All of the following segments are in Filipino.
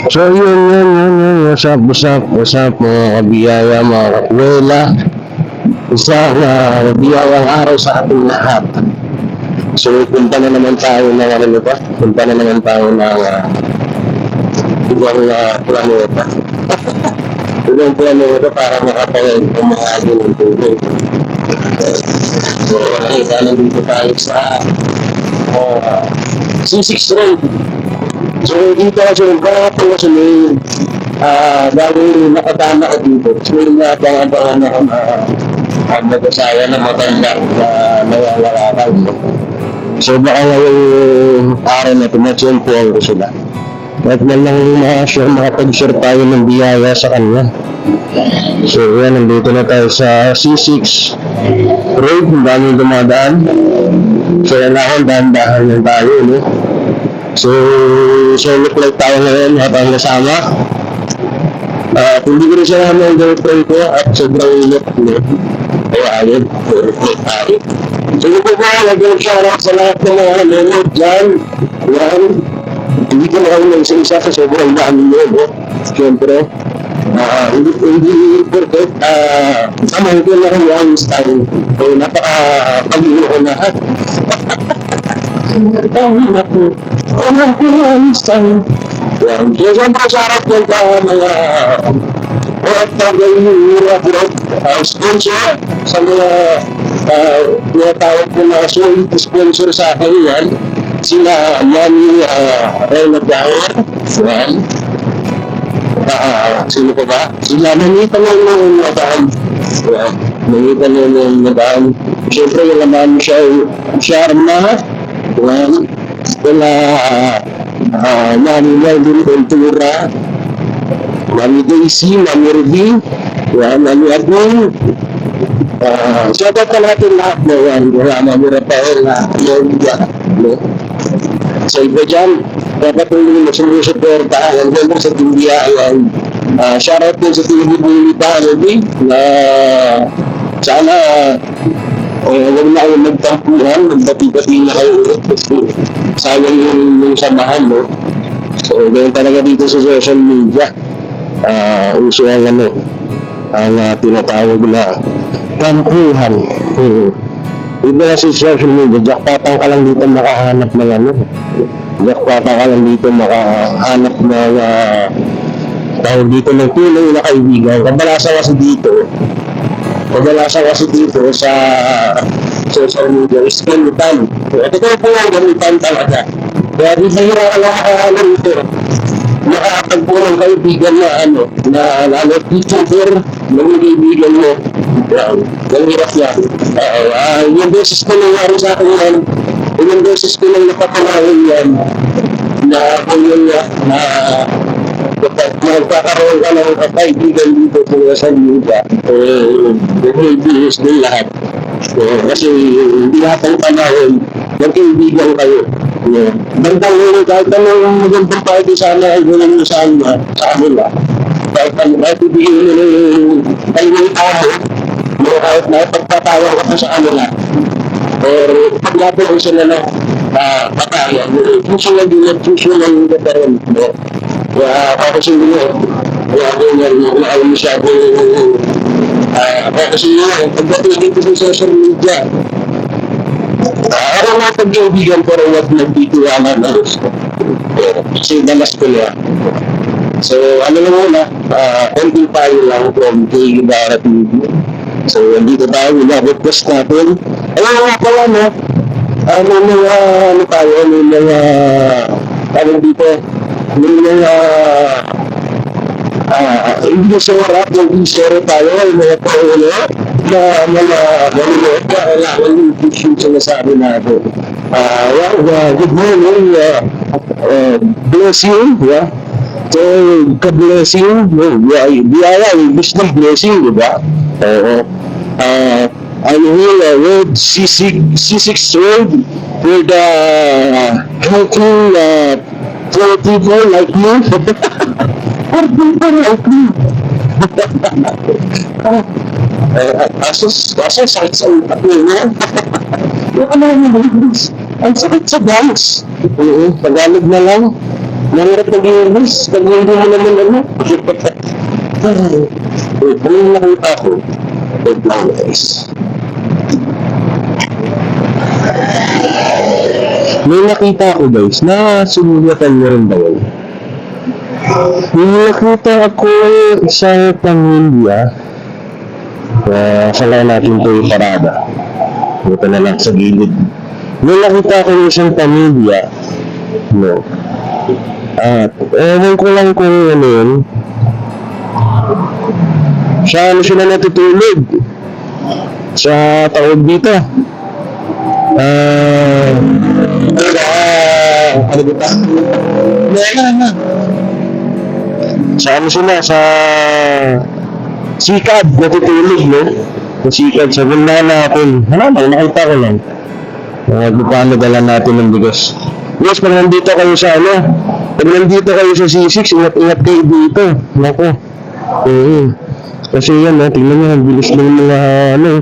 So yun. What's up mga kabiyaya, mga kakwela. Isang biyayang araw sa ating lahat. So punta na naman tayo ng Punta na naman tayo ng ibang planeta. Ibang planeta para makapag-umahagi ng tubig. So nandito tayo sa C6 Road. So dito kasi bakit kasi may dahil nakatama ka dito. So yung abangan na nag-asaya na matanda na nawawala. So baka yung araw na tumatsyempuan ko sila. Kahit man lang makapag-share tayo ng biyaya sa kanya. So yan, nandito na tayo sa C6 Road, ang daming dumadaan. So yan ako, dahan-dahan lang tayo, no? So look like tayo ngayon habang kasama. Hindi ko rin siya naman ang girlfriend ko at sobrang init, no? Kaya ayun, reflect tayo. So yun po ba, nag-shoutout sa lahat ng mga nanonood dyan. Yan. Hindi ko na kami nag-isa sa sobrang dami nyo, no? Siyempre, hindi perfect. Tama ko na kung yung style. So napaka-pag-iwi ko na. Tama na po. Tama ko na yung style. Yan. Kaya siyempre sa harap yan ka mga sponsor sa mga tinatawag ko na sponsor sa akin yan. Sila Yanni Reyna Bauer. Yan. Sino ko ba? Sila nangitan lang ng nadaan. Nangitan lang ng nadaan. Siyempre yung naman siya Sharma. Yan. Wala Nani Melvin Ventura. Mami Daisy, Mami Ruby. Yan, Mami Admin. Shoutout ka natin lahat mo yan. Wala Mami Rafael na no? So iba dyan, napatuloy mo sumusuporta. Hanggang mo sa India, ayan. Shoutout din sa TV Bulita, na sana huwag na kayo magtampuhan, magbati-bati na kayo ulit kasi sayang yung samahan, no? So ganyan talaga dito sa social media. Uso ang tinatawag na tampuhan. Iba kasi social media, jackpotang ka lang dito makahanap ng jackpotang ka lang dito makahanap ng tawag dito ng tunay na kaibigan. Kadalasan kasi dito sa social media is gamitan. Ito ko nga gamitan talaga. Kaya di mahira ka lang makahanap dito. Nakakatagpo ng kaibigan na YouTuber, mga kaibigan mo. Nangyirap yan. Yung beses ko nangyari sa akin yan, yung beses ko lang napapanahin yan, na kung yun na magkakaroon ka ng kaibigan dito sa social media, nag-ibigis din lahat. Kasi hindi lahat ng panahon, nag-kaibigan kayo. Bandang nyo, kahit anong magandang party sana ay gulang nyo sa kanila. Kahit ibigin nyo yung kaibigan tao, kahit na pagpatawa ka sa kanila, or paglapit ko sila na patayan, puso lang gata rin. Kaya kasi nyo, alam mo siya kasi nyo, pagdating dito sa social media, araw na pag-ibigan pero wag nagtitiwala na kasi dalas ko niya. So na muna, konting payo lang from K. Ibarra TV. So dito tayo, request natin. Ayun nga pala, no? Hindi sa warap, nag-share tayo, mga payo na mga manunood na kailangan yung issue sinasabi natin. Good morning, bless you, yeah. So, ka-blessing, biyaya, ibig ng blessing, di ba? I'm here with C6 Road with helping poor people like me. Poor people like me. Sakit sa utak niya. Ang sakit sa bangs. Tagalog na lang. Nangarap nag-iinis. Pag hindi mo naman ano. Kung yung nakita ko, wait lang guys. May nakita ko guys, na sinulatan niyo rin ba yun? May nakita ako isang pamilya. Sala natin ito yung parada. Ito na lang sa gilid. May nakita ko isang pamilya. No. At ewan ko lang kung ano yun. Sa ano sila natutulog? Sa tawag dito. Ano ba? Sa ano sila? Sa sikad natutulog, no? Sa sikad, sa ganda natin. Nakita ko lang. Paano dala natin ng bigas. Yes, pag nandito kayo sa ano, pag nandito kayo sa C6, ingat-ingat kayo dito. Naku. Kasi yan, tingnan nyo, ang bilis ng mga,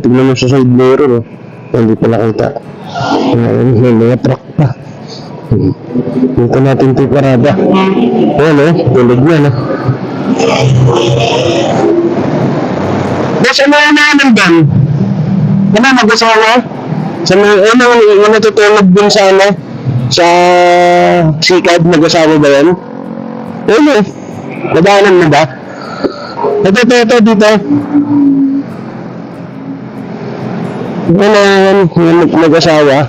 tingnan mo sa side mirror, hindi pa nakita. May mga truck pa. Dito natin ito parada. Tulog niya, no? Basta ano naman din? Ano, mag-asawa? Sa mga, yung natutulog din sa ano? Sa sikad, mag-asawa ba yan? Nadaanan mo ba? Ito, dito. Ano yan, yung mag-asawa?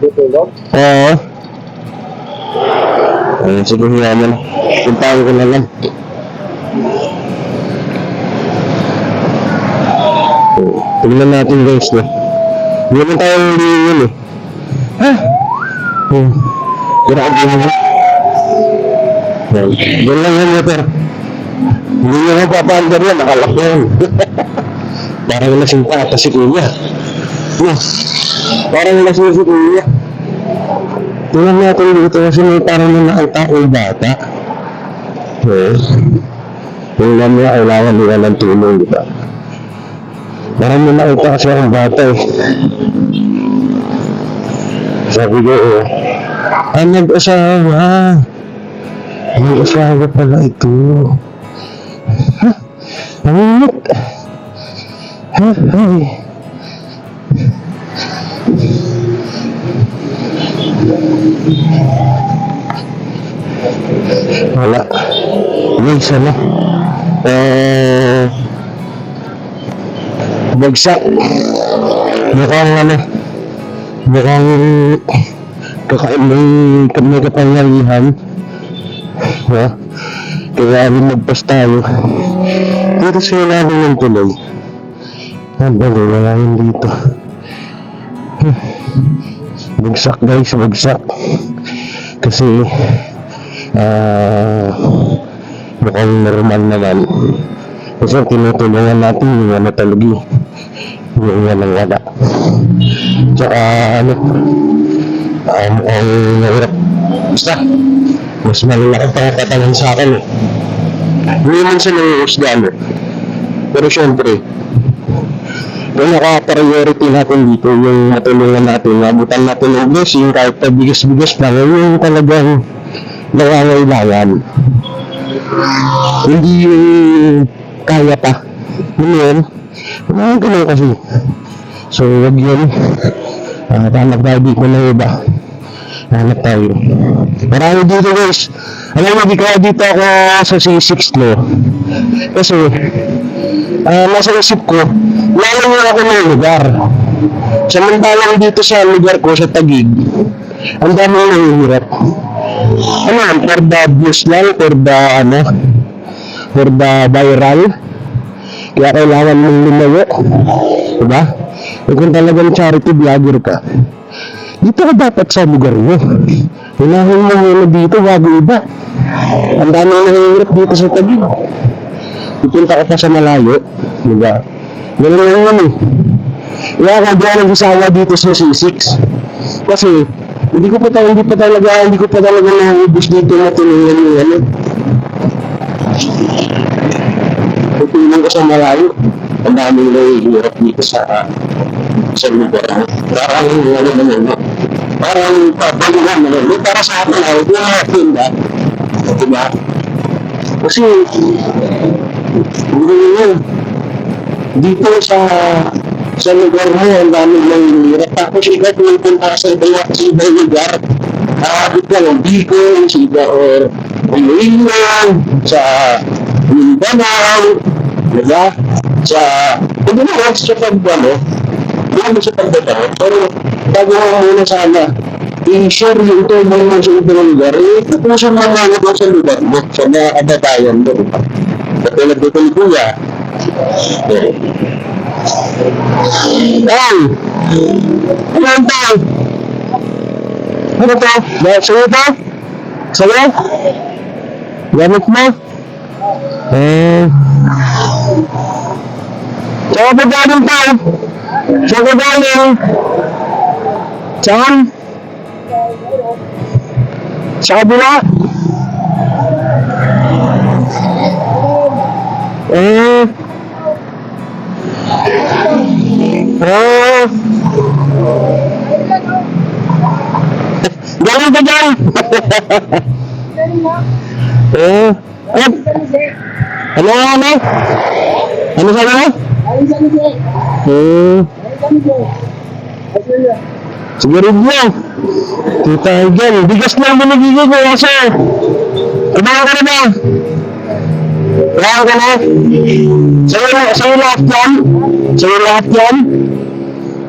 Tutulog? Oo. Sige naman. Puntahan ko na lang. Tignan natin guys, no? Hindi naman tayo yun eh. Grabe mo. Yan lang yan, motor. Hindi nyo mapapaandar yan, nakalak yan. Parang lasing pa ata si kuya. Parang lasing si kuya. Tingnan natin dito kasi may parang na nakita bata. Yung naman kailangan nila ng tulong, di ba? Parang na nakita kasi ang bata eh. Sabi ko nag-asawa. Nag-asawa pala ito. Nanginit. Wala. Guys, bagsak. Mukhang may kapangyarihan. Kaya rin magpas tayo. Dito sa ilalim ng tuloy. Wala yun dito. Bagsak guys, bagsak. Kasi mukhang normal naman. Kasi tinutulungan natin yung natalogi. Yung walang wala. Tsaka mukhang nahirap. Basta mas malaki pa katangan sa akin eh. Hindi man sa nangyusgan eh. Pero syempre naka-priority natin dito yung matulungan natin, mabutan natin ng blessing kahit pa bigas-bigas pa, yung talagang nangangailangan. Hindi yung kaya pa. Yun, mga ganun kasi. So, wag yun. Hanap tayo dito na iba. Hanap tayo. Marami dito guys. Alam mo, di kaya dito ako sa C6 no. Kasi, nasa isip ko, lalayo ako ng lugar. Samantalang dito sa lugar ko, sa Taguig, ang dami na nanghihirap. For the views lang, for the viral. Kaya kailangan mong lumayo. Diba? E kung talagang charity vlogger ka, dito ka dapat sa lugar mo. Hinahin mo muna dito bago iba. Ang dami na nanghihirap dito sa Taguig. Ipunta ka pa sa malayo. Diba? Ganun lang naman eh. Kaya kaya nag-asawa dito sa C6. Kasi, hindi ko pa talaga naubos dito na tinungan yung Pagpilin ko sa malayo. Ang daming nahihirap dito sa lugar. Parang pabalik naman. Para sa akin, huwag na natin Diba? Kasi, dito sa lugar mo, ang daming nangyayari. Tapos iba pumunta sa ibang lugar. Dito ang Bicol, sa iba or Iloilo, sa Mindanao, diba? Hindi naman sa pagdalo, hindi naman sa pagdalo, pero bago mo muna sana, i-share yung tulong mo sa ibang lugar, tapusin mo nga naman sa lugar mo, sa mga kabatayan mo. Katulad dito ni Kuya. Ay! Ano ito? Ano ito? Sa'yo ito? Sa'yo? Gamit mo? Saan ka galing pa? Saan ka galing? Saan? Sa kabila? Galing ka dyan? Ano? Ano sabi mo? Siguro niya. Kita dyan. Bigas na ang binigigil ko kasi. Kumain ka na ba? Kumain ka na? Sa'yo lahat yan? Sa'yo lahat yan?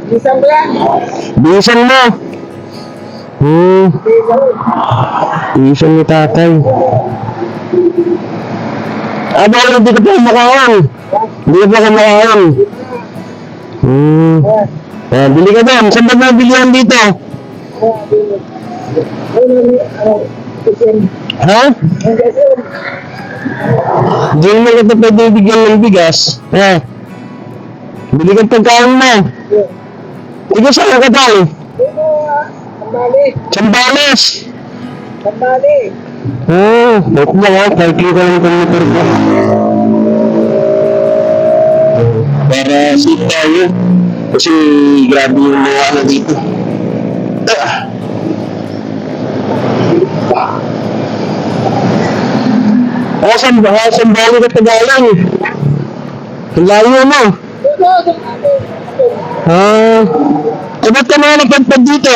Bisan mo yan? Bisan mo. Bisan ni tatay. Bakit hindi ka pa kumakain? Hindi ka pa kumakain. Bili ka doon. Saan ba nabilihan dito? Ha? Hindi mo kita pwede bigyan ng bigas. Bili ka pagkain mo. Ikaw saan ka tayo? Sambales. Ba't mo nga, kahit ka lang computer ko. Para safe tayo. Kasi grabe yung mga ano dito. Sambali ka tagalan. Ang layo mo. Ba't ka na nagpagpag dito?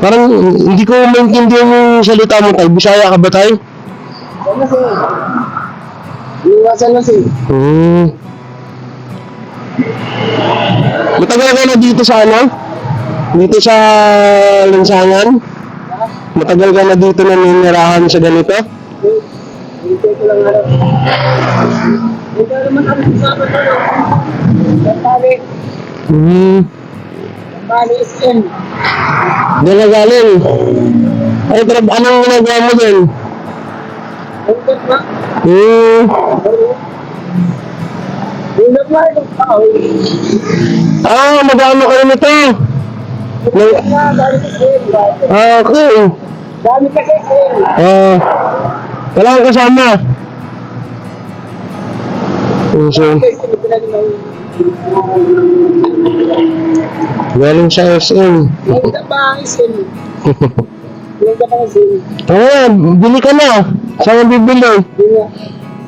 Parang hindi ko maintindihan yung salita mo tayo. Bisaya ka ba tayo? Iwasan na siya. Matagal ka na dito sa ano? Dito sa Lansangan? Matagal ka na dito na ninirahan sa ganito? Dito ko lang harap. Dito naman kami sa Sambali. Sambali SM. Doon na galing. Anong ginagawa mo din? Hanggat na. Hanggat na itong tao. Magano kayo nito? Hanggat na, dami kasi. Okay. Dami kasi. Wala kang kasama. Galing sa SM. Galing ka ba ang SM? Galing ka ba ang SM? Bili ka na. Saan ang bibili?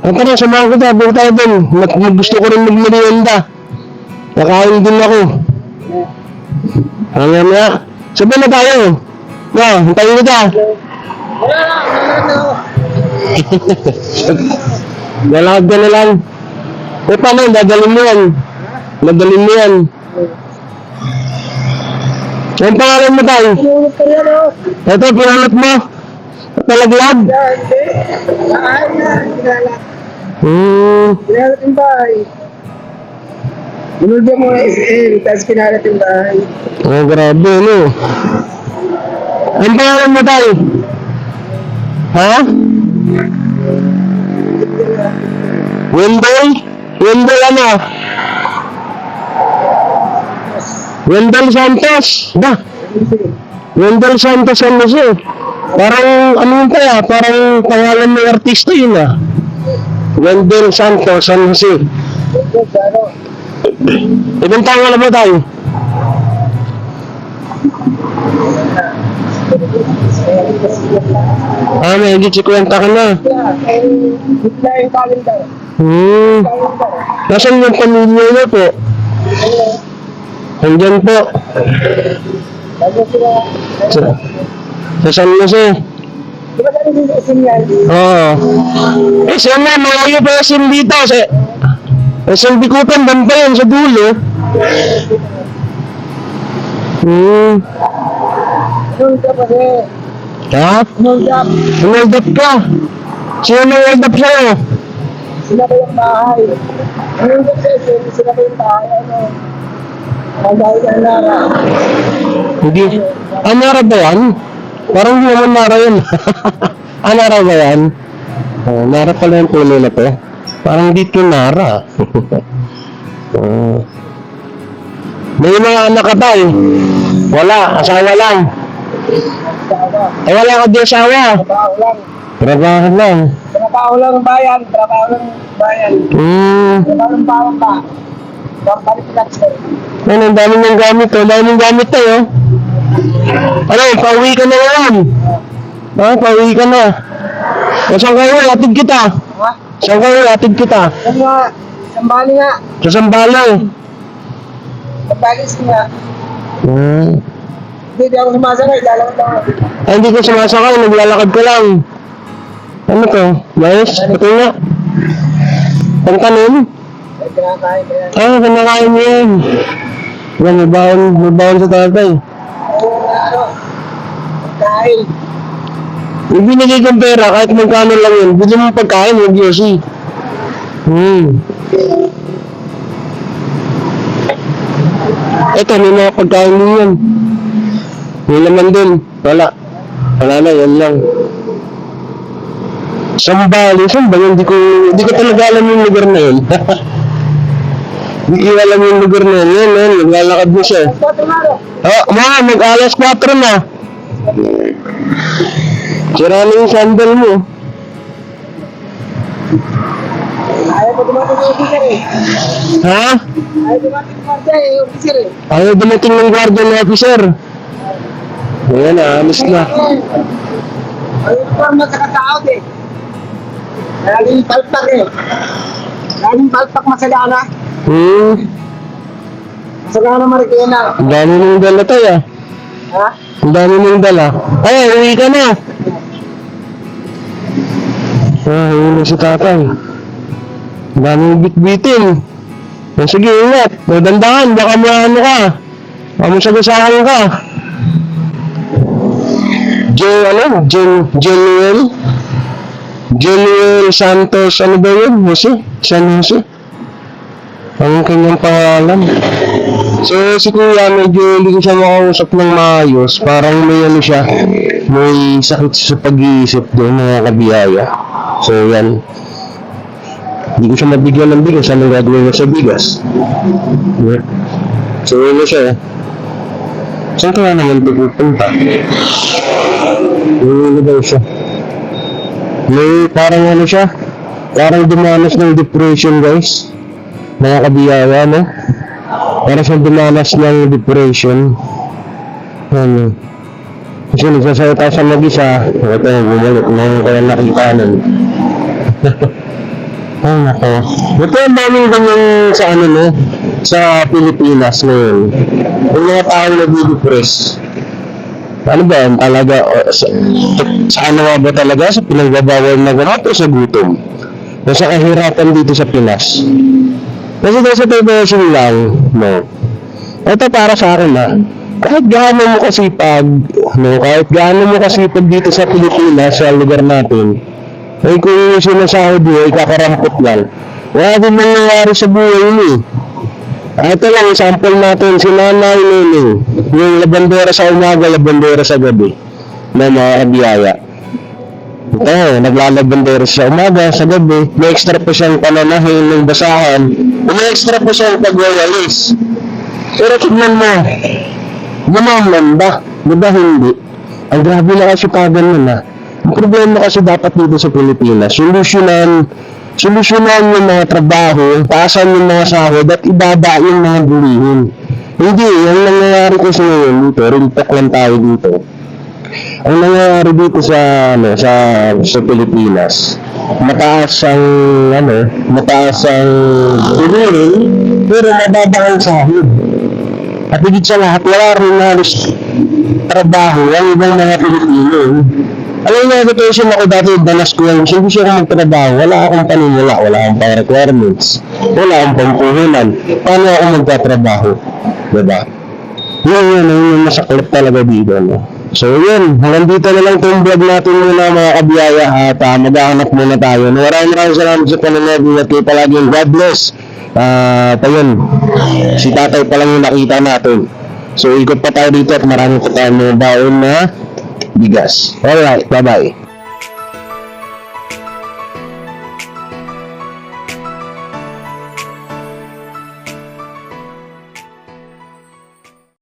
Tara, samahan ko tayo. Bili tayo din. Gusto ko rin magmerienda. Nakain din ako. Mamaya. Sabi na tayo. Hintayin kita. Wala na. Lalakad ka na lang. Paano? Dadalhin mo yan. Dadalhin mo yan. Anong pangalan mo tayo? Ito, pinangat mo. Talaglag. Kinalat yung bahay. Binulga mo SM, tapos kinalat yung bahay. Grabe, ano? Anong pangalan mo tayo? Ha? Wendell? Wendell ano? Wendell Santos. Wendell Santos San Jose. Parang ano yun kaya? Parang pangalan ng artista yun Wendell Santos San Jose. Ibang taon na ba tayo? Ah, may higit 50 ka na. Bigla yung calendar. Calendar. Nasaan yung pamilya niyo po? Andyan po. Bago sila, Sa San Jose. di ba dali din sa yan? Oo. Eh, siya na, malayo pa yung sim dito. Sa Bikutan, banda yun, sa dulo. Noon ka pa siya. Ha? Noon ka. Hold up ka. Sino na hold up sa'yo? Sila ba yung bahay? Noon ka siya, sila ba yung bahay? Ano? Ang bahay ng Nara. Hindi. Ah, Nara ba yan? Parang hindi naman Nara yun. Ah, Nara ba yan? Oh, Nara pala yung puno na to. Parang dito Nara. Oh. May mga anak ka ba eh? Wala, asawa lang. Bawa. Eh, wala ka di asawa. Trabaho lang. Trabaho lang. Trabaho lang ng bayan. Trabaho lang ng bayan. Trabaho ng bayan ba? Balik lang sa'yo. Ano, ang dami ng gamit to. Ang dami ng gamit to, oh. Ano, pauwi ka na ngayon. Ah, pauwi ka na. O, saan kayo? Atid kita. Ha? Saan kayo? Atid kita. Yan nga. Sambali nga. Sa Sambalang. Pagbalis nga. Hindi, di ako sumasakay. Lalakad lang ako. Ay, hindi ko sumasakay. Naglalakad ko lang. Ano to? Mais? Ito nga. Pangkanin? Ay, kinakain ko yan. Ah, kanakain mo yan. Yan, may bawon sa tatay. Ano? Pagkain. Yung binigay kong pera, kahit magkano lang yun, bigyan mo pagkain, huwag yosi. Ito, may mga pagkain din yan. May naman din. Wala. Wala na, yan lang. Sambali, saan ba yun? Di ko talaga alam yung lugar na yun. Hindi ko alam yung lugar na yun. Yan, naglalakad mo siya. Oh, mag-alas 4 na. Sira na yung sandal mo. Ayaw pa dumating ng officer eh. Ha? Ayaw dumating ng officer eh. Ayaw dumating ng guardian officer. Ayan, alis na. Ayaw pa magkakataot eh. Laging palpak eh. Laging palpak Masagana. Masagana Marikina. Ang dami mong dala tayo, ah. Ha? Ang dami mong dala. Ay, uwi ka na. Uwi na si tatay. Ang dami mong bitbitin. Sige, ingat. Dandahan, baka maano ka. Baka masagasaan ka. Jenuel Santos, ano ba yun? Jose? San Jose? Ang kanyang pangalan. So, si Kuya, medyo hindi ko siya makausap ng maayos. Parang may ano siya, may sakit sa pag-iisip doon, mga kabiyaya. So, yan. Hindi ko siya mabigyan ng bigas. Anong gagawin niya sa bigas? Yeah. So, ano siya, saan ka na naman pupunta? Ano daw siya? May parang ano siya? Parang dumanas ng depression, guys. Mga kabiyaya, no? Parang siyang dumanas ng depression. Ano? Kasi nagsasalita siya mag-isa. Ito, bumalik na kaya nakita nun. Oh, nako. Ito ang daming ganyan sa ano, no? Sa Pilipinas ngayon. Yung mga taong nag-depress. Ano ba yan? Talaga, sa ano ba talaga? Sa pinagbabawal na gano'n o sa gutom? O sa kahirapan dito sa Pinas? Kasi doon sa television lang, no? Ito para sa akin, ha? Kahit gaano mo kasipag, no? Kahit gaano mo kasipag dito sa Pilipinas, sa lugar natin, ay kung yung sinasahod mo ay kakarampot lang, wala din nangyayari sa buhay mo, eh. Ito lang, sample natin, si Nanay Nining, yung labandera sa umaga, labandera sa gabi, na mga kabiyaya. Ito, naglalabandera sa umaga, sa gabi, may extra pa siyang pananahin ng basahan, may extra pa siyang pagwawalis. Pero tignan mo, gumaman ba? Diba hindi? Ang grabe na kasi pagan nun, ha? Ang problema kasi dapat dito sa Pilipinas, solusyonan yung mga trabaho, taasan yung mga sahod at ibaba yung mga bilihin. Hindi, yung nangyayari kasi ngayon dito, rintok lang tayo dito. Ang nangyayari dito sa Pilipinas, mataas ang tuloy, pero mababa ang sahod. At higit sa lahat, wala rin halos trabaho ang ibang mga Pilipino. Alam mo, education ako dati, danas ko yan, hindi siya magtrabaho, wala akong panimula, wala akong pang-requirements, wala akong pangpuhunan. Paano ako magtatrabaho? Diba? Yun, masaklap talaga dito, no? So yun, hanggang dito na lang itong vlog natin muna mga kabiyaya at maghahanap muna tayo. Maraming salamat sa panonood at kayo palaging God bless. Ayun, si tatay pa lang yung nakita natin. So ikot pa tayo dito at marami pa tayong mga baon na bigas. Alright, bye-bye.